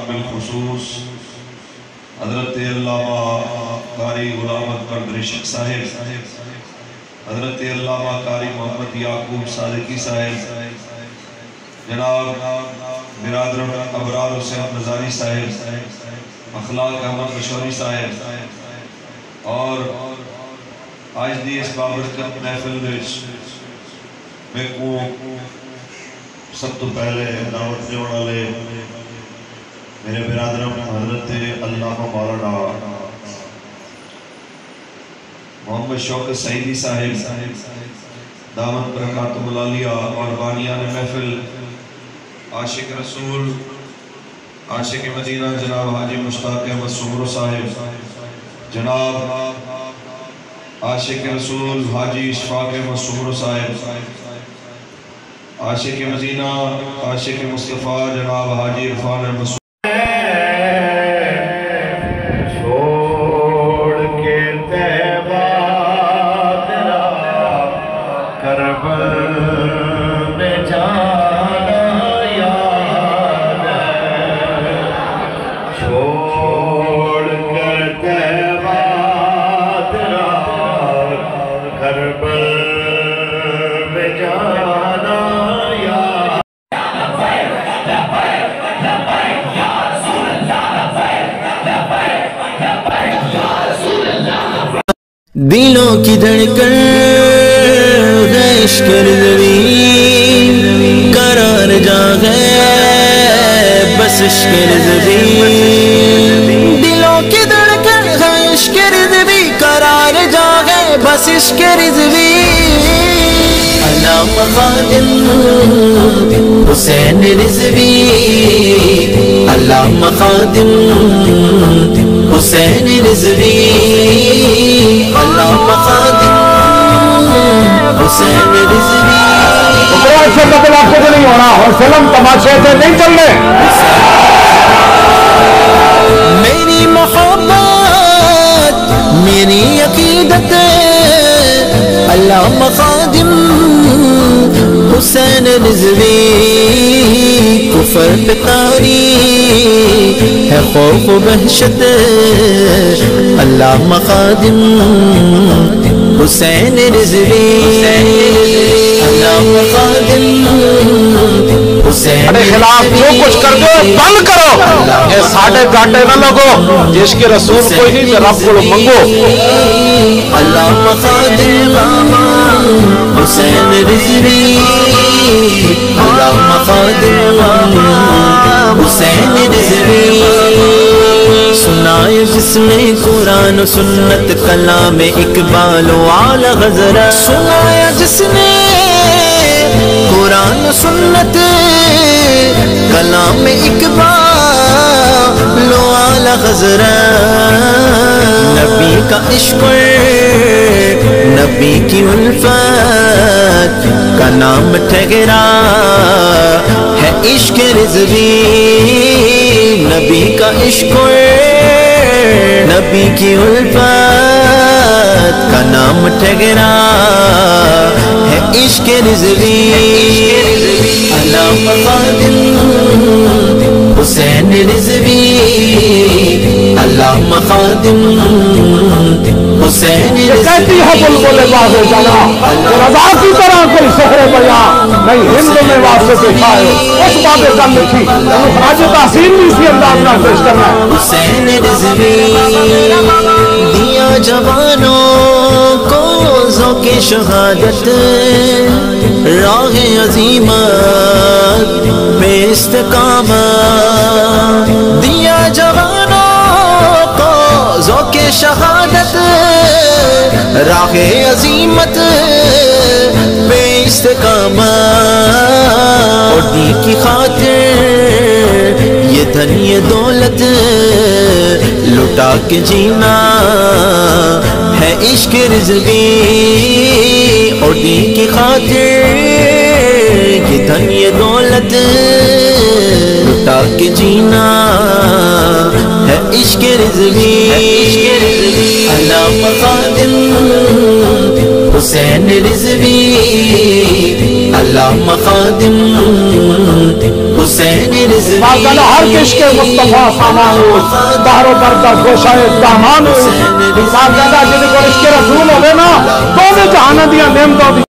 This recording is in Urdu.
بالخصوص حضرت علامہ قاری غلام اکبر درشق صاحب، حضرت علامہ قاری محمد یعقوب صادقی صاحب، جناب برادر ابرار حسین نظاری صاحب، اخلاق احمد مشوری صاحب، اور آج دی اس بابرکت محفل میں کو سب تو پہلے دعوت دے والے میرے برادر حضرت علامہ مولانا محمد شوکت سعیدی صاحب دامت برکاتہ العالیہ اور بانیان محفل عاشق رسول عاشق مدینہ جناب حاجی مشتاق احمد سمرو صاحب، جناب عاشق رسول حاجی اشفاق احمد سمرو صاحب، عاشق مدینہ عاشق مصطفیٰ جناب حاجی عرفان احمد سمرو دلوں کی دھڑکن عشق رضوی قرار جا گئے بس عشق رضوی، دلوں کی دھڑکن عشق رضوی قرار جا گئے بس عشق رضوی، علامہ خادم حسین رضوی، علامہ خادم حسین رضوی، علامہ خادم حسین رضوی۔ قرآن سے قتل آپ کو نہیں ہونا اور فلم تماشے سے نہیں چلنے۔ میری محبت میری عقیدت علامہ خادم حسین رضوی، کفر پہ طاری ہے خوف و وحشت علامہ خادم حسین رضوی، علامہ خادم حسین اپنے خلاف جو کچھ کر دو بند کرو، اے ساڑھے گھاٹے نہ لگو، جس کے رسول کوئی نہیں تو رب کو منگو۔ علامہ خادم حسین رضوی، علامہ خادم حسین رضوی، سنائے جس میں قرآن و سنت کلام اقبال و اعلی حضرت، سنایا جس نے قرآن و سنت کلام اقبال و اعلی حضرت، نبی کا عشق نبی کی الفت کا نام ٹھہرا ہے عشق رضوی، نبی کا عشق نبی کی الفت کا نام ٹھہرا ہے عشق رضوی، علامہ خادم حسین رضوی، علامہ خادم حسین رضوی۔ کہتی ہے بلبل باغ جانا کہ رضا کی طرح کوئی سحر بیان نہیں ہند میں واسطے دکھائے، اس باب کم لکھی خراج تحسین بھی اسی انداز میں پیش کرنا ہے۔ حسین رضوی، دیا جوانوں کو ذوق شہادت، راہ عظیمت پہ استقامت، دیا جوانوں کو ذوق شہادت، راہ عظیمت پہ استقامت، اور دین کی خاطر یہ دھن یہ دولت لٹا کے جینا ہے عشق رضوی، اور دین کی خاطر یہ دھن یہ دولت محبت لٹا کے جینا ہے عشق رضوی علامہ خادم حسین رضوی علامہ خادم حسین رضوی مازال ہر عشق مصطفیٰ سامانو بہرو بردہ گوشائے دامانو مازال جنہیں کو عشق رسول ہوئے نا دونوں جہانہ دیا نعمتوں دی